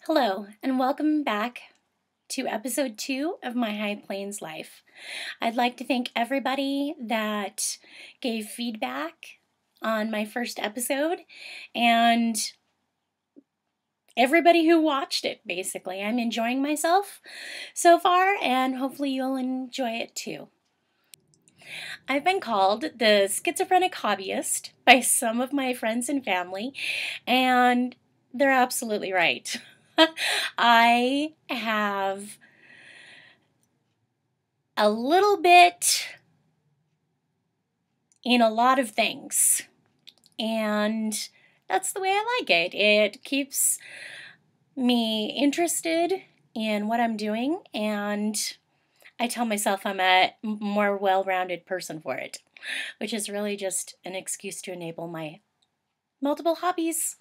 Hello, and welcome back to episode 2 of my High Plains life. I'd like to thank everybody that gave feedback on my first episode and everybody who watched it, basically. I'm enjoying myself so far, and hopefully you'll enjoy it too. I've been called the schizophrenic hobbyist by some of my friends and family, and they're absolutely right. I have a little bit in a lot of things, and that's the way I like it. It keeps me interested in what I'm doing, and I tell myself I'm a more well-rounded person for it, which is really just an excuse to enable my multiple hobbies.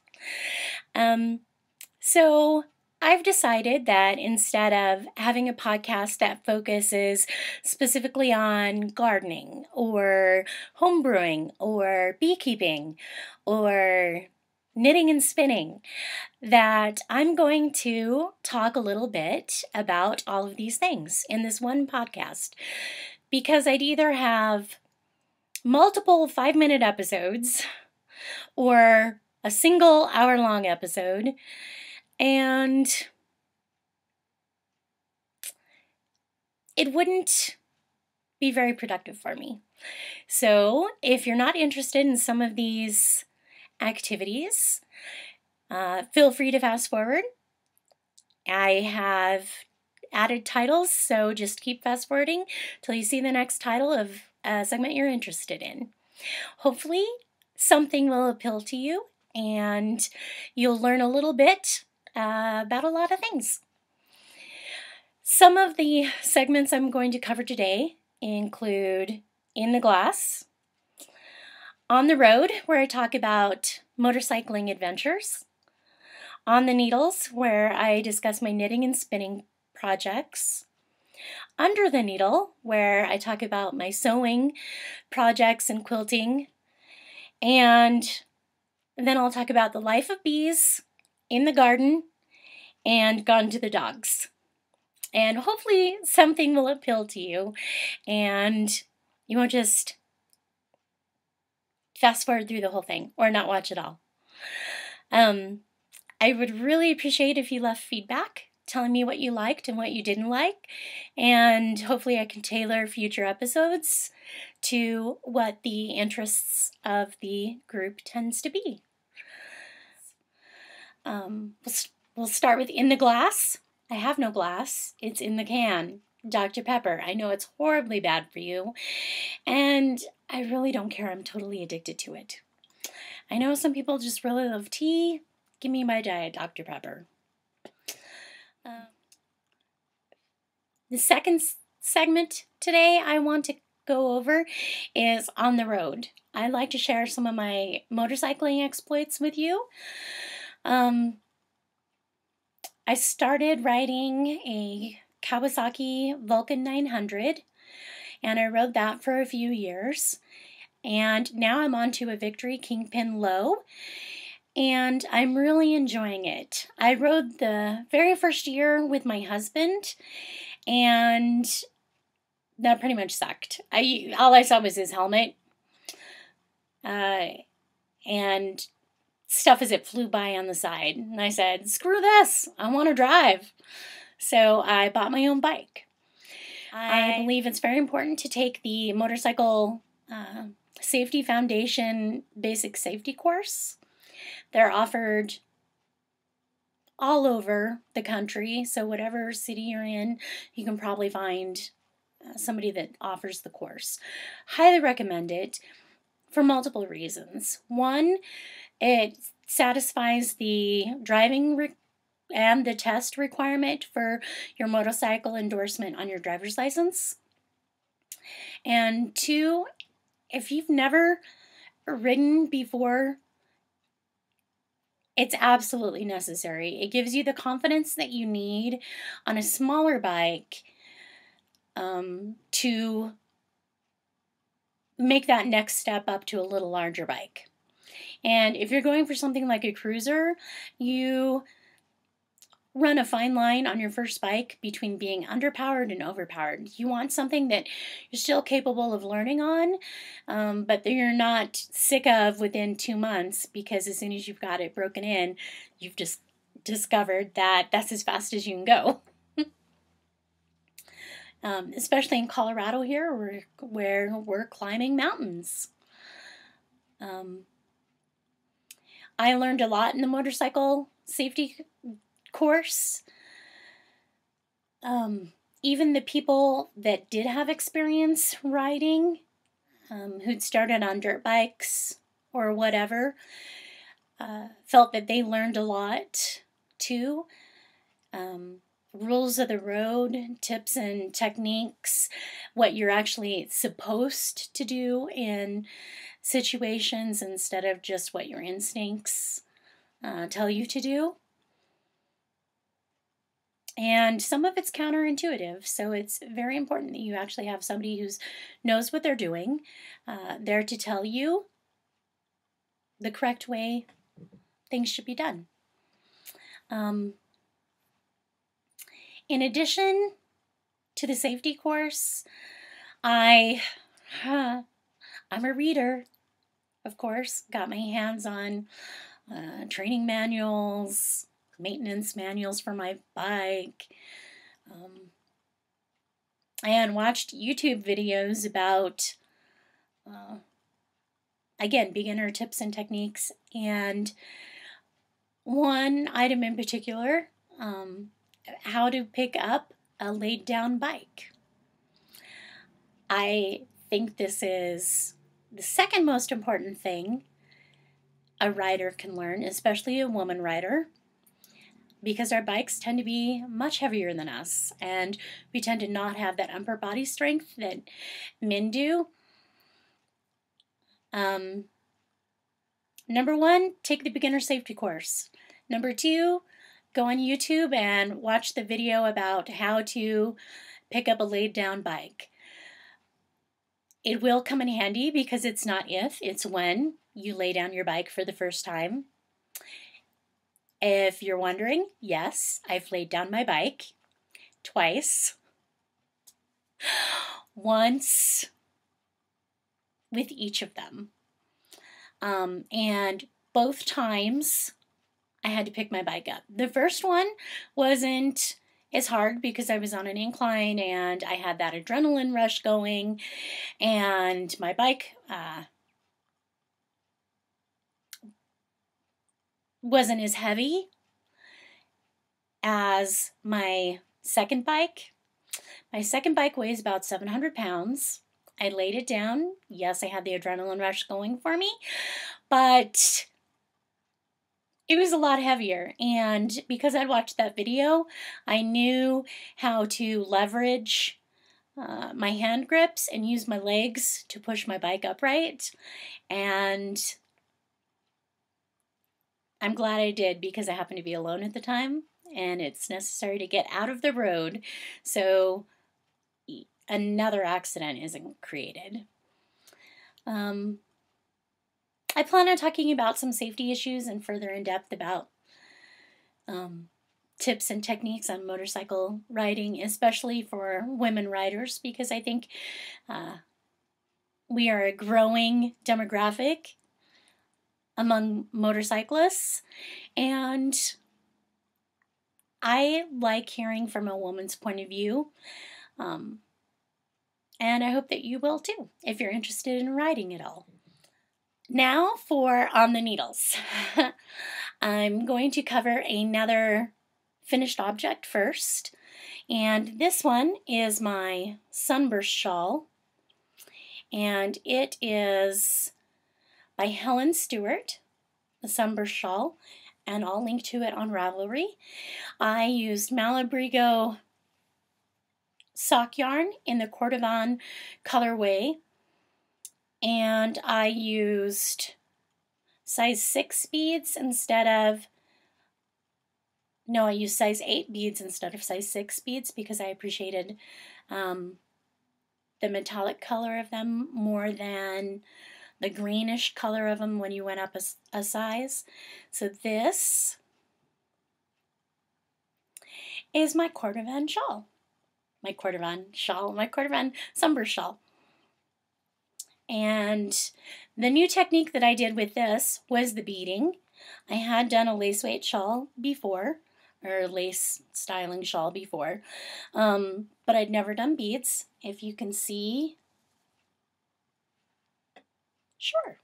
So I've decided that instead of having a podcast that focuses specifically on gardening or homebrewing or beekeeping or knitting and spinning, that I'm going to talk a little bit about all of these things in this one podcast, because I'd either have multiple 5-minute episodes or a single hour-long episode, and it wouldn't be very productive for me. So if you're not interested in some of these activities, feel free to fast forward. I have added titles, so just keep fast forwarding till you see the next title of a segment you're interested in. Hopefully something will appeal to you and you'll learn a little bit about a lot of things. Some of the segments I'm going to cover today include In the Glass, On the Road, where I talk about motorcycling adventures, On the Needles, where I discuss my knitting and spinning projects, Under the Needle, where I talk about my sewing projects and quilting, and then I'll talk about the life of bees, in the garden, and Gone to the Dogs. And hopefully something will appeal to you and you won't just fast forward through the whole thing or not watch it all. I would really appreciate if you left feedback telling me what you liked and what you didn't like, and hopefully I can tailor future episodes to what the interests of the group tends to be. We'll start with In the Glass. I have no glass. It's in the can. Dr. Pepper. I know it's horribly bad for you, and I really don't care. I'm totally addicted to it. I know some people just really love tea. Give me my diet Dr. Pepper. The second segment today I want to go over is On the Road. I'd like to share some of my motorcycling exploits with you. I started riding a Kawasaki Vulcan 900, and I rode that for a few years. And now I'm on to a Victory Kingpin Low, and I'm really enjoying it. I rode the very first year with my husband, and that pretty much sucked. All I saw was his helmet, and stuff as it flew by on the side. And I said, screw this, I want to drive. So I bought my own bike. I believe it's very important to take the Motorcycle Safety Foundation Basic Safety course. They're offered all over the country, so whatever city you're in, you can probably find somebody that offers the course. Highly recommend it for multiple reasons. One, it satisfies the driving and the test requirement for your motorcycle endorsement on your driver's license. And two, if you've never ridden before, it's absolutely necessary. It gives you the confidence that you need on a smaller bike to make that next step up to a little larger bike. And if you're going for something like a cruiser, you run a fine line on your first bike between being underpowered and overpowered. You want something that you're still capable of learning on, but that you're not sick of within 2 months, because as soon as you've got it broken in, you've just discovered that that's as fast as you can go. Especially in Colorado here, where we're climbing mountains. I learned a lot in the motorcycle safety course. Even the people that did have experience riding, who'd started on dirt bikes or whatever, felt that they learned a lot too. Rules of the road, tips and techniques, what you're actually supposed to do in situations instead of just what your instincts tell you to do. And some of it's counterintuitive, so it's very important that you actually have somebody who knows what they're doing, there to tell you the correct way things should be done. In addition to the safety course, I'm a reader, of course. Got my hands on training manuals, maintenance manuals for my bike, and watched YouTube videos about, again, beginner tips and techniques, and one item in particular, how to pick up a laid down bike. I think this is the second most important thing a rider can learn, especially a woman rider, because our bikes tend to be much heavier than us, and we tend to not have that upper body strength that men do. Number one, take the beginner safety course. Number two, go on YouTube and watch the video about how to pick up a laid down bike. It will come in handy, because it's not if, it's when you lay down your bike for the first time. If you're wondering, yes, I've laid down my bike twice. Once with each of them. And both times I had to pick my bike up. The first one wasn't as hard because I was on an incline and I had that adrenaline rush going, and my bike wasn't as heavy as my second bike. My second bike weighs about 700 pounds. I laid it down. Yes, I had the adrenaline rush going for me, but it was a lot heavier. And because I'd watched that video, I knew how to leverage my hand grips and use my legs to push my bike upright. And I'm glad I did, because I happened to be alone at the time, and it's necessary to get out of the road so another accident isn't created. I plan on talking about some safety issues and further in depth about tips and techniques on motorcycle riding, especially for women riders, because I think we are a growing demographic among motorcyclists, and I like hearing from a woman's point of view, and I hope that you will too, if you're interested in riding at all. Now for On the Needles. I'm going to cover another finished object first, and this one is my sunburst shawl, and it is by Helen Stewart, the sunburst shawl, and I'll link to it on Ravelry. I used Malabrigo sock yarn in the Cordovan colorway, and I used size 6 beads instead of, no, I used size 8 beads instead of size 6 beads, because I appreciated the metallic color of them more than the greenish color of them when you went up a size. So this is my cordovan shawl. My cordovan sunburst shawl. And the new technique that I did with this was the beading. I had done a lace weight shawl before, or lace styling shawl before, but I'd never done beads. If you can see, sure.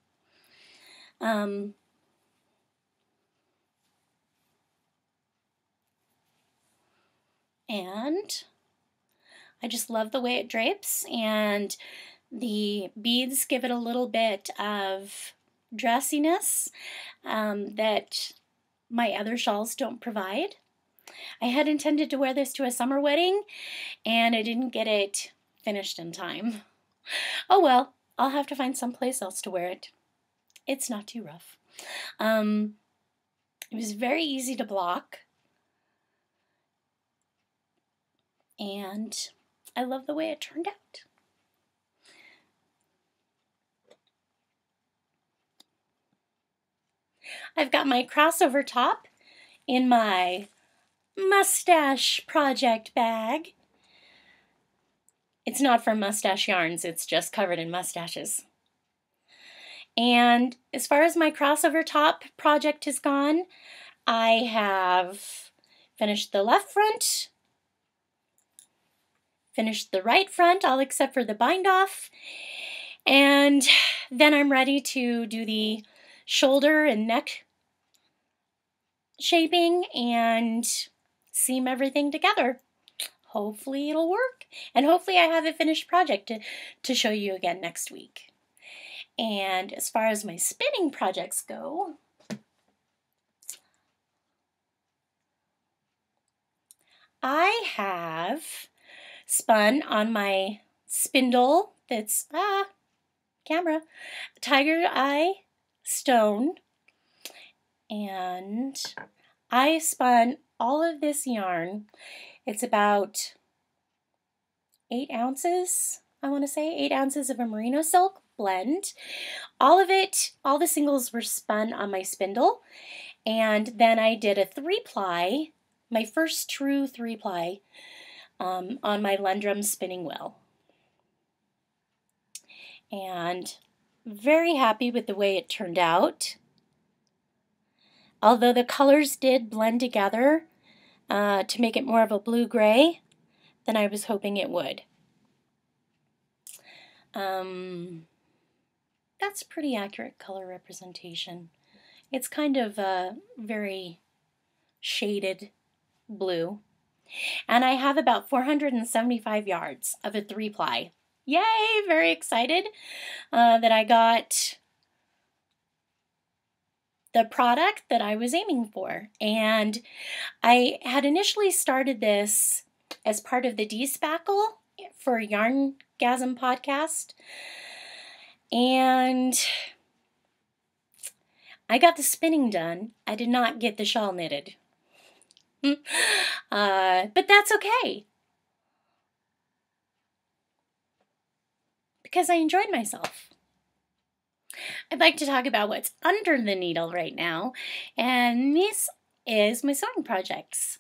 And I just love the way it drapes, and the beads give it a little bit of dressiness that my other shawls don't provide. I had intended to wear this to a summer wedding, and I didn't get it finished in time. Oh well, I'll have to find someplace else to wear it. It's not too rough. It was very easy to block, and I love the way it turned out. I've got my crossover top in my mustache project bag. It's not from Mustache Yarns, it's just covered in mustaches. And as far as my crossover top project has gone, I have finished the left front, finished the right front, all except for the bind off, and then I'm ready to do the shoulder and neck shaping and seam everything together. Hopefully it'll work, and hopefully I have a finished project to show you again next week. And as far as my spinning projects go, I have spun on my spindle that's, camera, tiger eye stone, and I spun all of this yarn. It's about 8 ounces, I want to say, 8 ounces of a merino silk blend. All of it, all the singles were spun on my spindle, and then I did a 3-ply, my first true 3-ply on my Lundrum spinning wheel. And very happy with the way it turned out. Although the colors did blend together to make it more of a blue-gray than I was hoping it would. That's pretty accurate color representation. It's kind of a very shaded blue. And I have about 475 yards of a 3-ply. Yay! Very excited that I got the product that I was aiming for. And I had initially started this as part of the D-Spackle for Yarngasm podcast. And I got the spinning done. I did not get the shawl knitted. But that's okay, because I enjoyed myself. I'd like to talk about what's under the needle right now, and this is my sewing projects.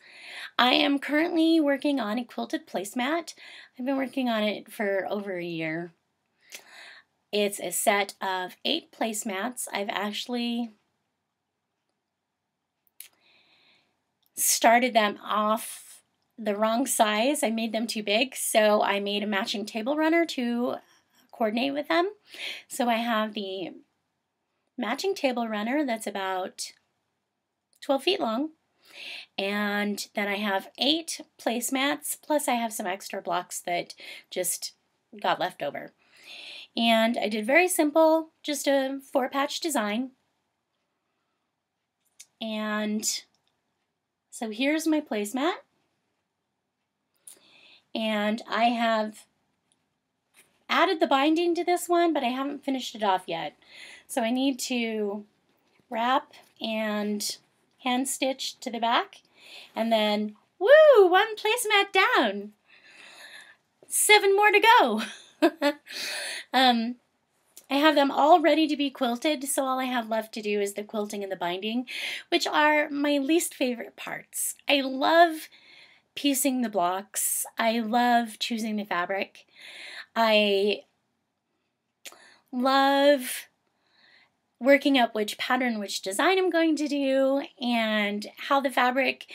I am currently working on a quilted placemat. I've been working on it for over a year. It's a set of 8 placemats. I've actually started them off the wrong size. I made them too big, so I made a matching table runner to coordinate with them. So I have the matching table runner that's about 12 feet long, and then I have 8 placemats, plus I have some extra blocks that just got left over. And I did very simple, just a 4-patch design. And so here's my placemat. And I have added the binding to this one, but I haven't finished it off yet. So I need to wrap and hand stitch to the back. And then, woo, 1 placemat down. 7 more to go. I have them all ready to be quilted, so all I have left to do is the quilting and the binding, which are my least favorite parts. I love piecing the blocks. I love choosing the fabric. I love working up which pattern, which design I'm going to do, and how the fabric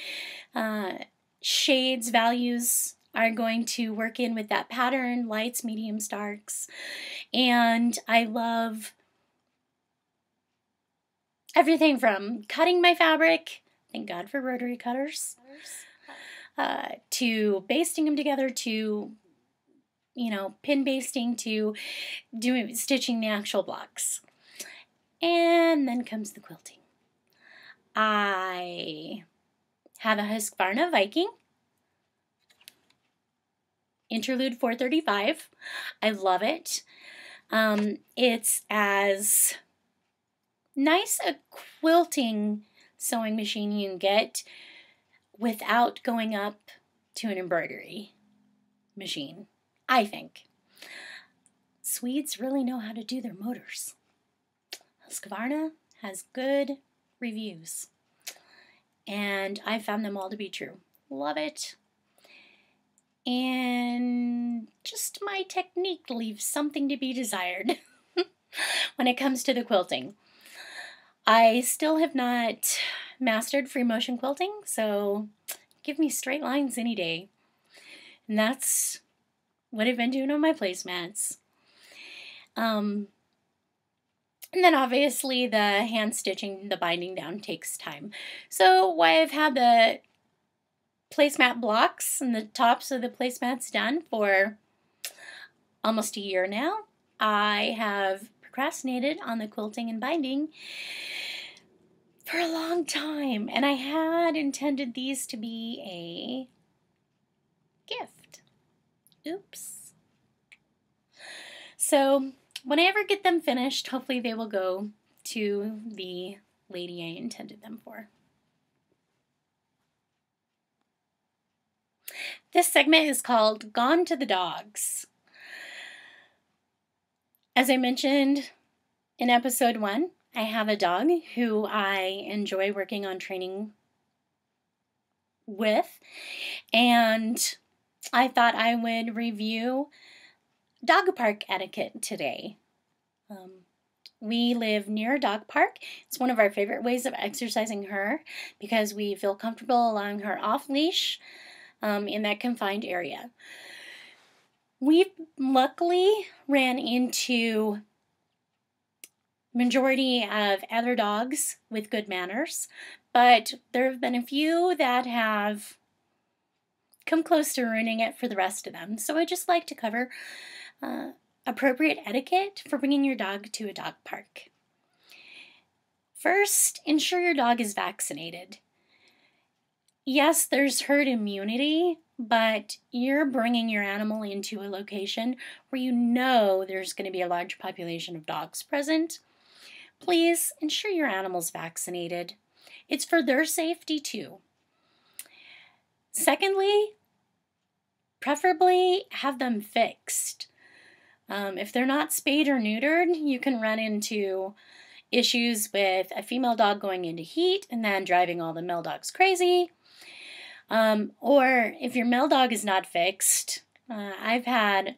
shades, values are going to work in with that pattern, lights, mediums, darks. And I love everything from cutting my fabric, thank God for rotary cutters, to basting them together, to, you know, pin basting, to stitching the actual blocks. And then comes the quilting. I have a Husqvarna Viking Interlude 435. I love it. It's as nice a quilting sewing machine you can get without going up to an embroidery machine, I think. Swedes really know how to do their motors. Husqvarna has good reviews, and I found them all to be true. Love it. And just my technique leaves something to be desired when it comes to the quilting. I still have not mastered free motion quilting, so give me straight lines any day. And that's what I've been doing on my placemats. And then obviously the hand stitching, the binding down takes time. So I've had the placemat blocks and the tops of the placemats done for almost a year now. I have procrastinated on the quilting and binding for a long time, and I had intended these to be a gift. Oops. So when I ever get them finished, hopefully they will go to the lady I intended them for. This segment is called Gone to the Dogs. As I mentioned in episode 1, I have a dog who I enjoy working on training with, and I thought I would review dog park etiquette today. We live near a dog park. It's one of our favorite ways of exercising her because we feel comfortable allowing her off leash in that confined area. We've luckily ran into majority of other dogs with good manners, but there have been a few that have come close to ruining it for the rest of them. So I just like to cover appropriate etiquette for bringing your dog to a dog park. First, ensure your dog is vaccinated. Yes, there's herd immunity, but you're bringing your animal into a location where you know there's going to be a large population of dogs present. Please ensure your animal's vaccinated. It's for their safety too. Secondly, preferably have them fixed. If they're not spayed or neutered, you can run into issues with a female dog going into heat and then driving all the male dogs crazy. Or if your male dog is not fixed, I've had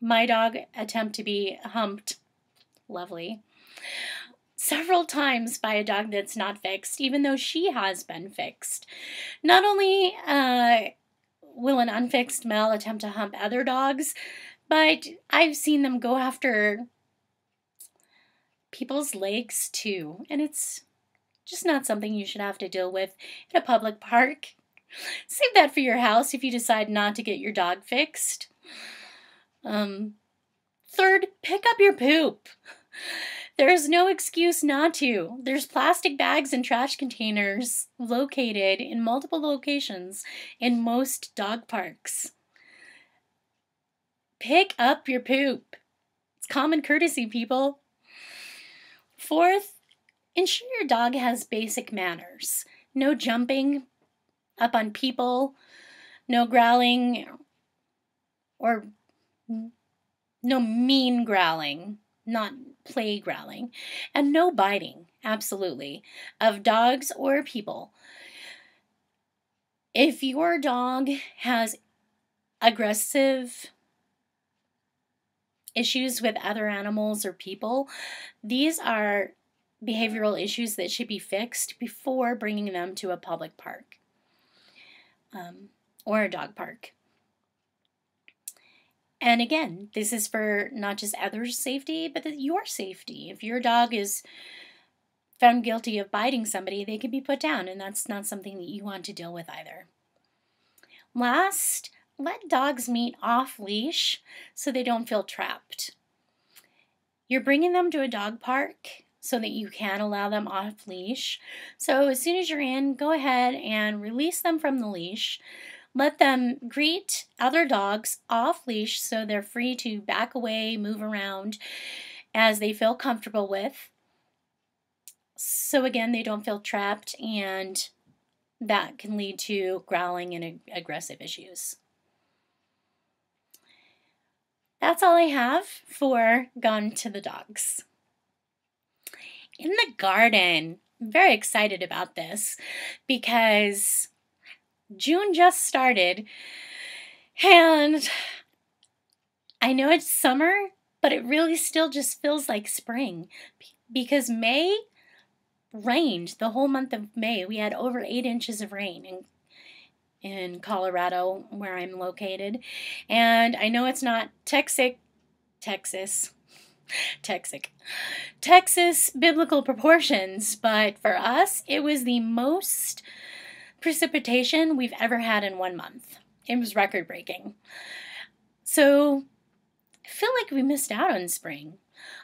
my dog attempt to be humped, lovely, several times by a dog that's not fixed, even though she has been fixed. Not only will an unfixed male attempt to hump other dogs, but I've seen them go after people's legs too, and it's just not something you should have to deal with in a public park. Save that for your house if you decide not to get your dog fixed. Third, pick up your poop. There's no excuse not to. There's plastic bags and trash containers located in multiple locations in most dog parks. Pick up your poop. It's common courtesy, people. Fourth, ensure your dog has basic manners. No jumping up on people, no growling, or no mean growling, not play growling, and no biting, absolutely, of dogs or people. If your dog has aggressive issues with other animals or people, these are behavioral issues that should be fixed before bringing them to a public park or a dog park. And again, this is for not just others' safety, but your safety. If your dog is found guilty of biting somebody, they can be put down, and that's not something that you want to deal with either. Last, let dogs meet off leash so they don't feel trapped. You're bringing them to a dog park so that you can allow them off leash. So as soon as you're in, go ahead and release them from the leash. Let them greet other dogs off leash so they're free to back away, move around as they feel comfortable with. So again, they don't feel trapped, and that can lead to growling and aggressive issues. That's all I have for Gone to the Dogs. In the garden, I'm very excited about this because June just started, and I know it's summer, but it really still just feels like spring because May rained the whole month of May. We had over 8 inches of rain in Colorado, where I'm located. And I know it's not Texas biblical proportions, but for us, it was the most precipitation we've ever had in 1 month. It was record-breaking. So I feel like we missed out on spring.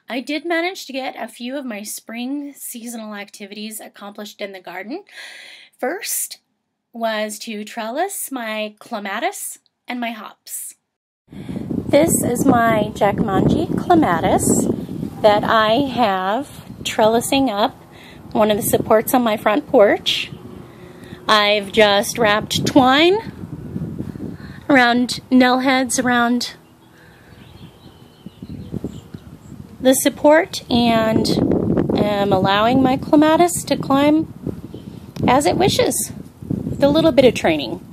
I did manage to get a few of my spring seasonal activities accomplished in the garden. First was to trellis my clematis and my hops. This is my Jackmanji clematis that I have trellising up one of the supports on my front porch. I've just wrapped twine around nail heads around the support and am allowing my clematis to climb as it wishes with a little bit of training.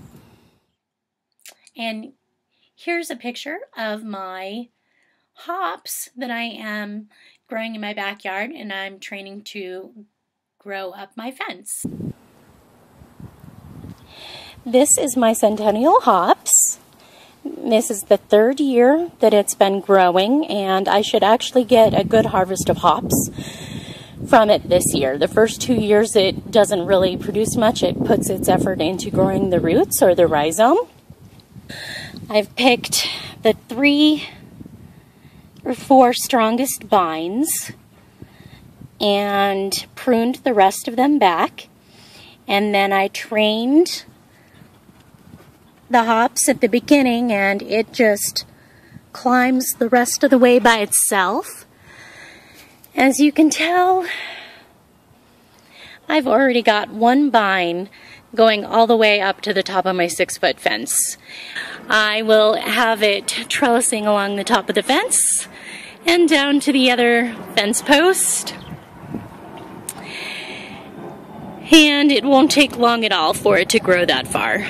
And here's a picture of my hops that I am growing in my backyard, and I'm training to grow up my fence. This is my Centennial hops. This is the 3rd year that it's been growing, and I should actually get a good harvest of hops from it this year. The first 2 years it doesn't really produce much. It puts its effort into growing the roots or the rhizome. I've picked the 3 or 4 strongest vines and pruned the rest of them back, and then I trained the hops at the beginning, and it just climbs the rest of the way by itself. As you can tell, I've already got 1 vine going all the way up to the top of my 6-foot fence. I will have it trellising along the top of the fence and down to the other fence post. And it won't take long at all for it to grow that far.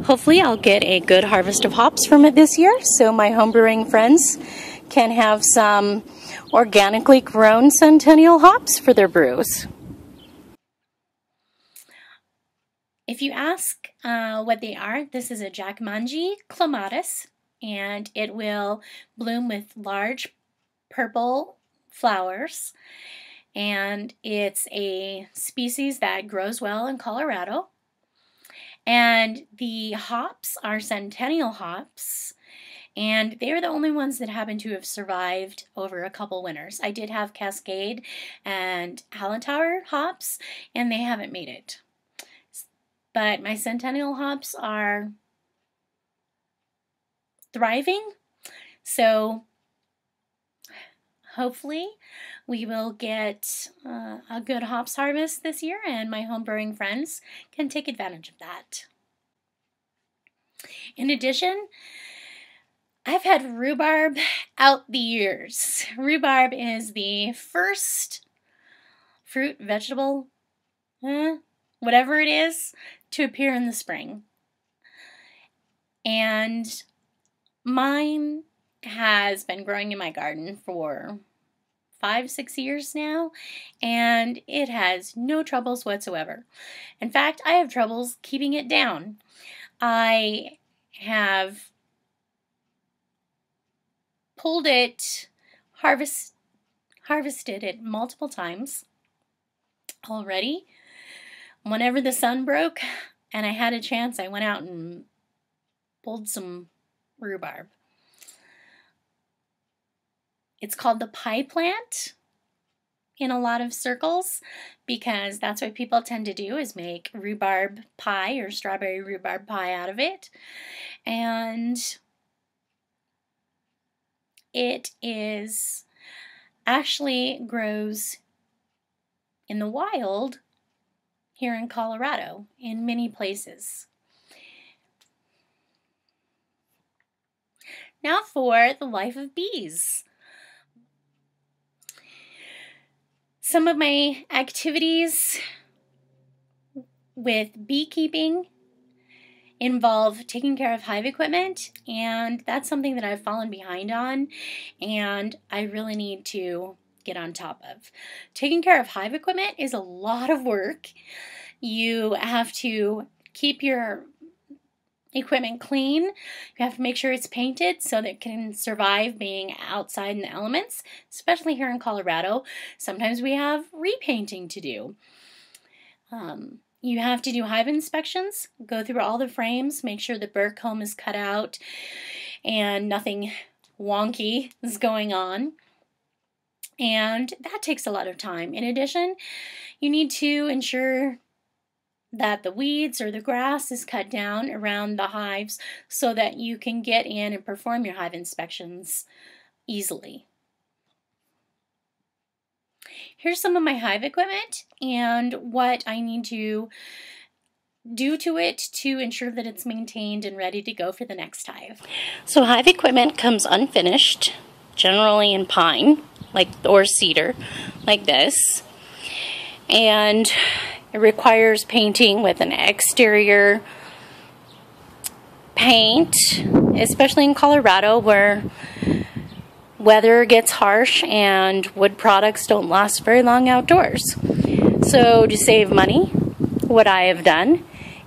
Hopefully I'll get a good harvest of hops from it this year so my homebrewing friends can have some organically grown Centennial hops for their brews. If you ask what they are, this is a Jackmanji clematis, and it will bloom with large purple flowers, and it's a species that grows well in Colorado. And the hops are Centennial hops, and they are the only ones that happen to have survived over a couple winters. I did have Cascade and Hallentower hops, and they haven't made it. But my Centennial hops are thriving, so hopefully we will get a good hops harvest this year, and my homebrewing friends can take advantage of that. In addition, I've had rhubarb out the years. Rhubarb is the first fruit, vegetable, whatever it is, to appear in the spring. And mine has been growing in my garden for 5-6 years now, and it has no troubles whatsoever. In fact, I have troubles keeping it down. I have pulled it, harvested it multiple times already. Whenever the sun broke and I had a chance, I went out and pulled some rhubarb. It's called the pie plant in a lot of circles because that's what people tend to do, is make rhubarb pie or strawberry rhubarb pie out of it. And it is actually grows in the wild here in Colorado in many places. Now for the life of bees. Some of my activities with beekeeping involve taking care of hive equipment, and that's something that I've fallen behind on and I really need to get on top of. Taking care of hive equipment is a lot of work. You have to keep your equipment clean. You have to make sure it's painted so that it can survive being outside in the elements, especially here in Colorado. Sometimes we have repainting to do. You have to do hive inspections, go through all the frames, make sure the burr comb is cut out and nothing wonky is going on. And that takes a lot of time. In addition, you need to ensure that the weeds or the grass is cut down around the hives so that you can get in and perform your hive inspections easily. Here's some of my hive equipment and what I need to do to it to ensure that it's maintained and ready to go for the next hive. So hive equipment comes unfinished, generally in pine or cedar, like this. And it requires painting with an exterior paint, especially in Colorado where weather gets harsh and wood products don't last very long outdoors. So to save money, what I have done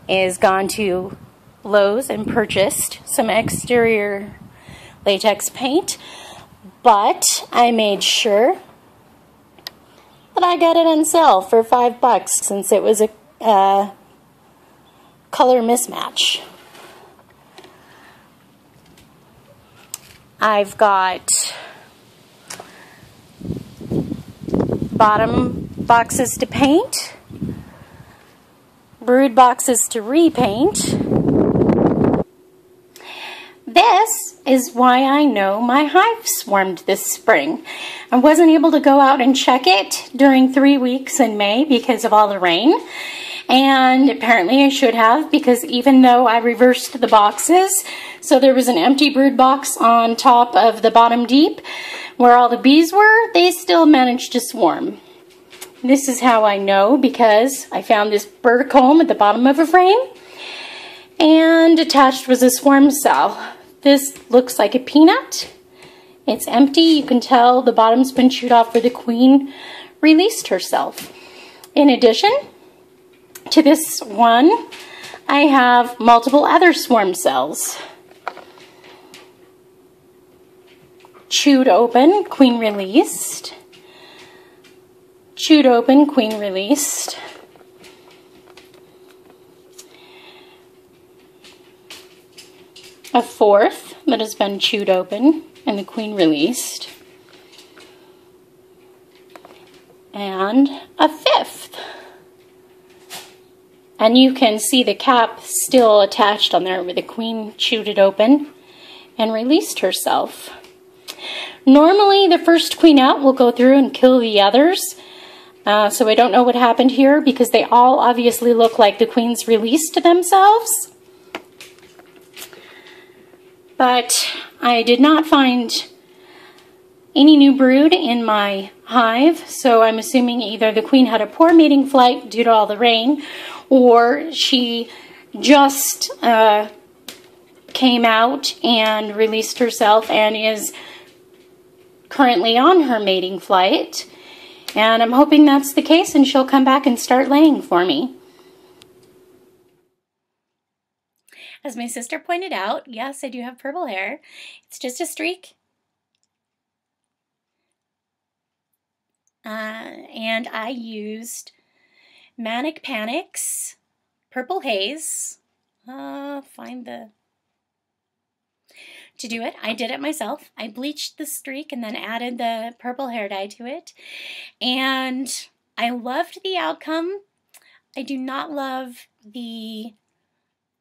is gone to Lowe's and purchased some exterior latex paint, but I made sure that I got it on sale for $5 since it was a color mismatch. I've got bottom boxes to paint, brood boxes to repaint. This is why I know my hive swarmed this spring. I wasn't able to go out and check it during 3 weeks in May because of all the rain. And apparently I should have, because even though I reversed the boxes, so there was an empty brood box on top of the bottom deep where all the bees were, they still managed to swarm. This is how I know, because I found this burr comb at the bottom of a frame, and attached was a swarm cell. This looks like a peanut. It's empty. You can tell the bottom's been chewed off where the queen released herself. In addition to this one, I have multiple other swarm cells. Chewed open, queen released. Chewed open, queen released. A fourth that has been chewed open and the queen released. And a fifth. And you can see the cap still attached on there where the queen chewed it open and released herself. Normally the first queen out will go through and kill the others. So I don't know what happened here because they all obviously look like the queens released themselves. But I did not find any new brood in my hive, so I'm assuming either the queen had a poor mating flight due to all the rain, or she just came out and released herself and is currently on her mating flight. And I'm hoping that's the case and she'll come back and start laying for me. As my sister pointed out, yes, I do have purple hair. It's just a streak. And I used Manic Panic's Purple Haze. To do it. I did it myself. I bleached the streak and then added the purple hair dye to it. And I loved the outcome. I do not love the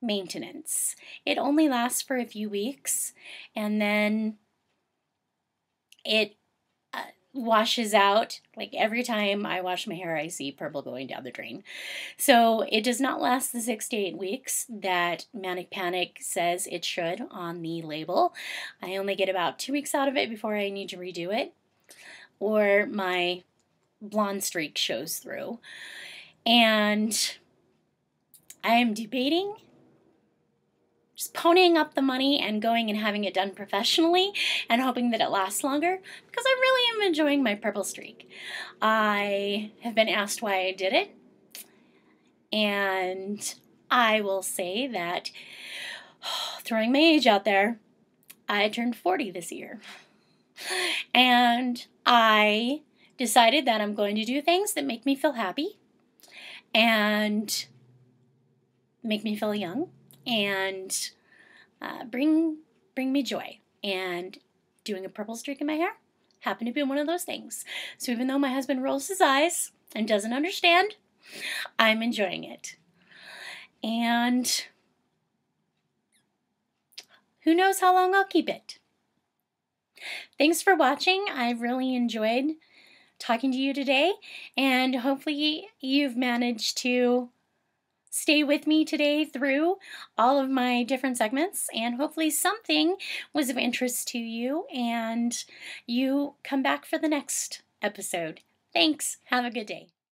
maintenance. It only lasts for a few weeks and then it washes out. Like every time I wash my hair, I see purple going down the drain. So it does not last the 6 to 8 weeks that Manic Panic says it should on the label. I only get about 2 weeks out of it before I need to redo it, or my blonde streak shows through. And I am debating just ponying up the money and going and having it done professionally and hoping that it lasts longer, because I really am enjoying my purple streak. I have been asked why I did it, and I will say that, throwing my age out there, I turned 40 this year. And I decided that I'm going to do things that make me feel happy and make me feel young and bring me joy. And doing a purple streak in my hair happened to be one of those things. So even though my husband rolls his eyes and doesn't understand, I'm enjoying it. And who knows how long I'll keep it. Thanks for watching. I really enjoyed talking to you today, and hopefully you've managed to stay with me today through all of my different segments, and hopefully something was of interest to you and you come back for the next episode. Thanks. Have a good day.